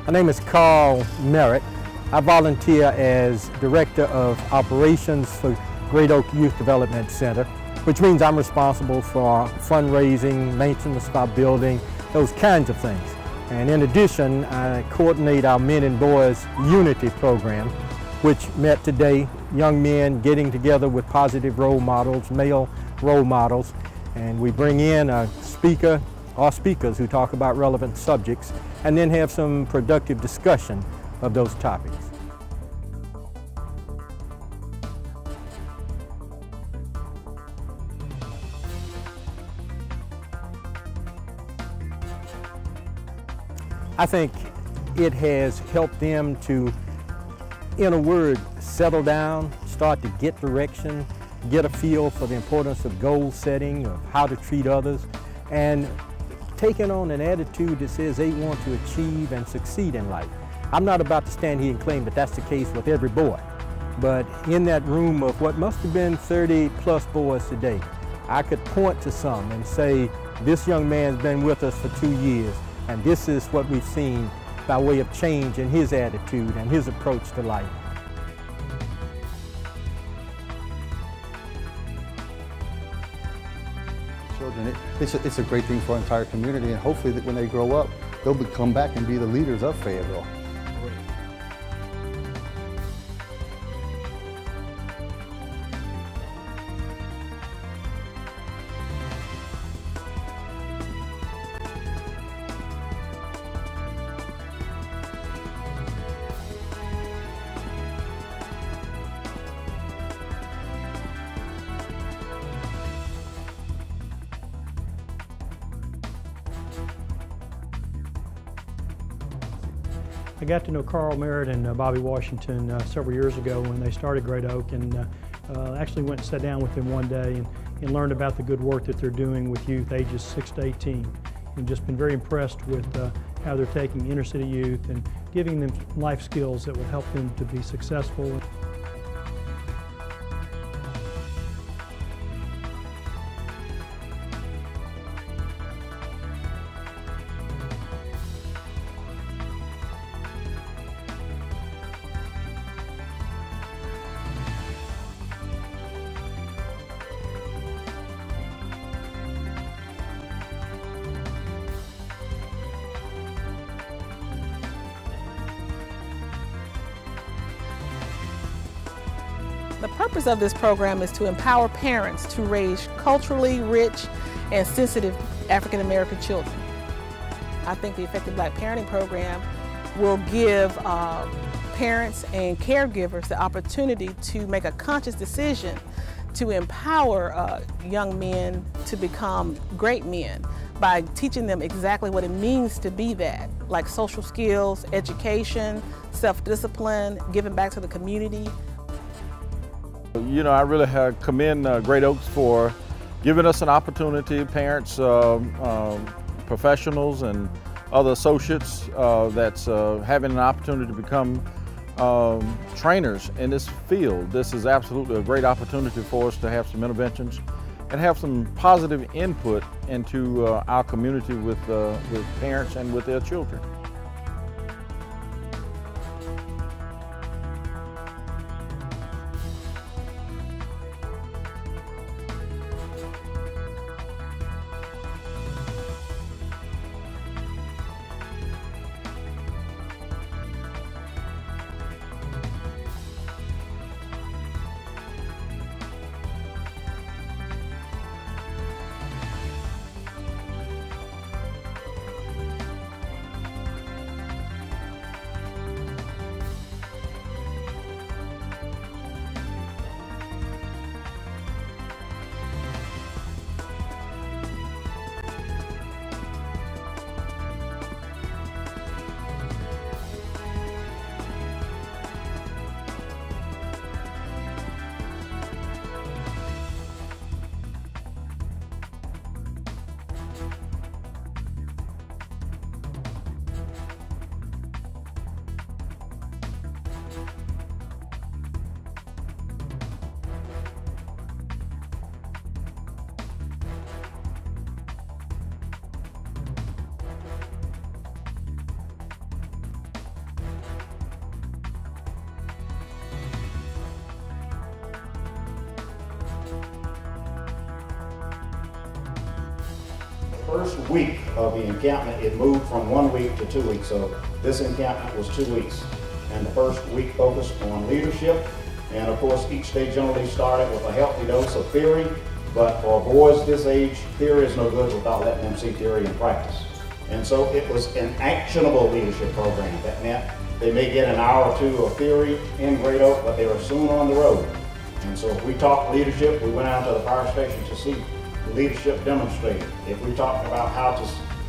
My name is Carl Merritt. I volunteer as Director of Operations for Great Oak Youth Development Center, which means I'm responsible for fundraising, maintenance of our building, those kinds of things. And in addition, I coordinate our Men and Boys Unity program, which met today, young men getting together with positive role models, male role models, and we bring in a speaker or speakers who talk about relevant subjects and then have some productive discussion of those topics. I think it has helped them to, in a word, settle down, start to get direction, get a feel for the importance of goal setting, of how to treat others, and taking on an attitude that says they want to achieve and succeed in life. I'm not about to stand here and claim that that's the case with every boy, but in that room of what must have been 30 plus boys today, I could point to some and say, this young man's been with us for 2 years, and this is what we've seen by way of change in his attitude and his approach to life. Children, it's a great thing for our entire community, and hopefully that when they grow up, they'll come back and be the leaders of Fayetteville. I got to know Carl Merritt and Bobby Washington several years ago when they started Great Oak, and actually went and sat down with them one day and learned about the good work that they're doing with youth ages 6 to 18. And just been very impressed with how they're taking inner city youth and giving them life skills that will help them to be successful. The purpose of this program is to empower parents to raise culturally rich and sensitive African American children. I think the Effective Black Parenting Program will give parents and caregivers the opportunity to make a conscious decision to empower young men to become great men by teaching them exactly what it means to be that, like social skills, education, self-discipline, giving back to the community. You know, I really commend Great Oaks for giving us an opportunity, parents, professionals, and other associates that's having an opportunity to become trainers in this field. This is absolutely a great opportunity for us to have some interventions and have some positive input into our community with parents and with their children. first week of the encampment, it moved from 1 week to 2 weeks. So this encampment was 2 weeks. And the first week focused on leadership. And of course, each day generally started with a healthy dose of theory. But for boys this age, theory is no good without letting them see theory in practice. And so it was an actionable leadership program. That meant they may get an hour or two of theory in Great Oak, but they were soon on the road. And so if we talked leadership, we went out to the fire station to see leadership demonstrated. If we talked about how to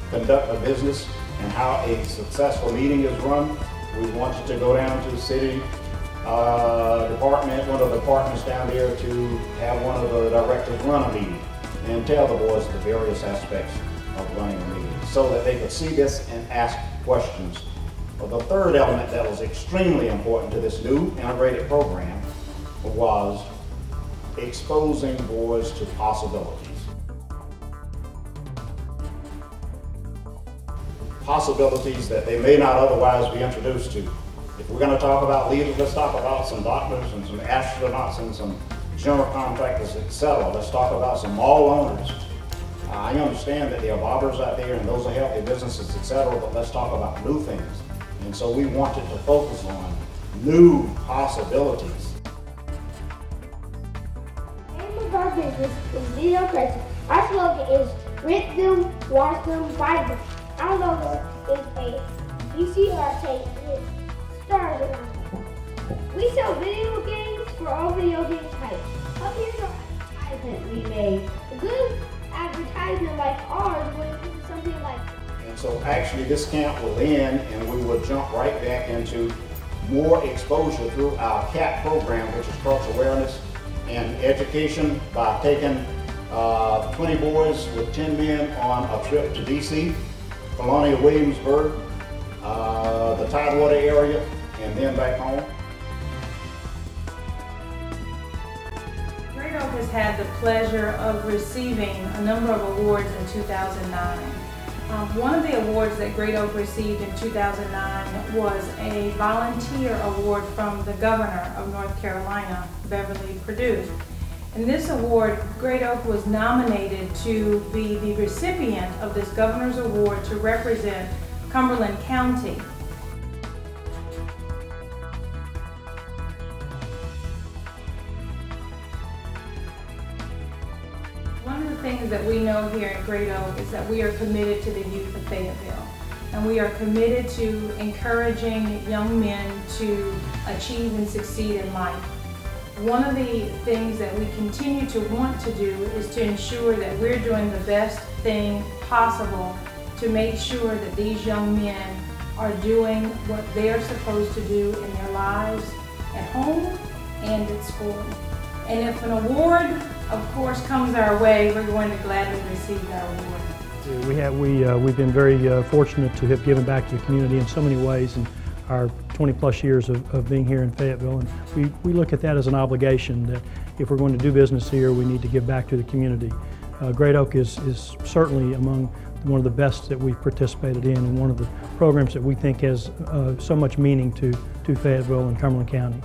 conduct a business and how a successful meeting is run, we wanted to go down to the city department, one of the departments down there, to have one of the directors run a meeting and tell the boys the various aspects of running a meeting so that they could see this and ask questions. Well, the third element that was extremely important to this new integrated program was exposing boys to possibilities. Possibilities that they may not otherwise be introduced to. If we're going to talk about leaders, let's talk about some doctors and some astronauts and some general contractors, etc. Let's talk about some mall owners. I understand that there are barbers out there and those are healthy businesses, etc., but let's talk about new things. And so we wanted to focus on new possibilities. The name of our business is Zero Crazy. Our slogan is rent them, wash them, buy them. Our logo is a VCR tape with stars around it. We sell video games for all video game types. Up here's our advertisement we made. A good advertisement like ours would be something like. And so actually this camp will end and we will jump right back into more exposure through our CAP program, which is cultural awareness and education, by taking 20 boys with 10 men on a trip to DC, Colonial Williamsburg, the Tidewater area, and then back home. Great Oak has had the pleasure of receiving a number of awards in 2009. One of the awards that Great Oak received in 2009 was a volunteer award from the governor of North Carolina, Beverly Perdue. In this award, Great Oak was nominated to be the recipient of this governor's award to represent Cumberland County. One of the things that we know here at Great Oak is that we are committed to the youth of Fayetteville. And we are committed to encouraging young men to achieve and succeed in life. One of the things that we continue to want to do is to ensure that we're doing the best thing possible to make sure that these young men are doing what they're supposed to do in their lives at home and at school. And if an award, of course, comes our way, we're going to gladly receive that award. We've been very fortunate to have given back to the community in so many ways in our 20-plus years of being here in Fayetteville, and we look at that as an obligation that if we're going to do business here, we need to give back to the community. Great Oak is certainly among one of the best that we've participated in, and one of the programs that we think has so much meaning to Fayetteville and Cumberland County.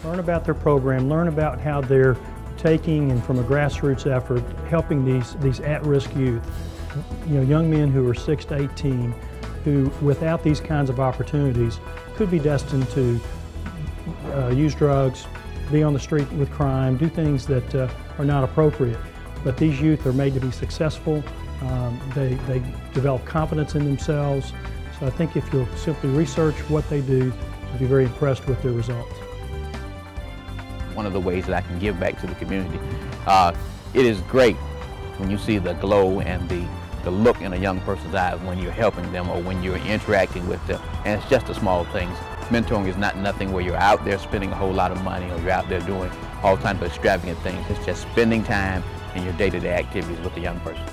Learn about their program, learn about how they're taking and from a grassroots effort, helping these at-risk youth, young men who are 6 to 18, who without these kinds of opportunities could be destined to use drugs, be on the street with crime, do things that are not appropriate. But these youth are made to be successful, they develop confidence in themselves. So I think if you'll simply research what they do, you'll be very impressed with their results. One of the ways that I can give back to the community. It is great when you see the glow and the look in a young person's eyes when you're helping them or when you're interacting with them. And it's just the small things. Mentoring is not nothing where you're out there spending a whole lot of money or you're out there doing all kinds of extravagant things. It's just spending time in your day-to-day activities with the young person.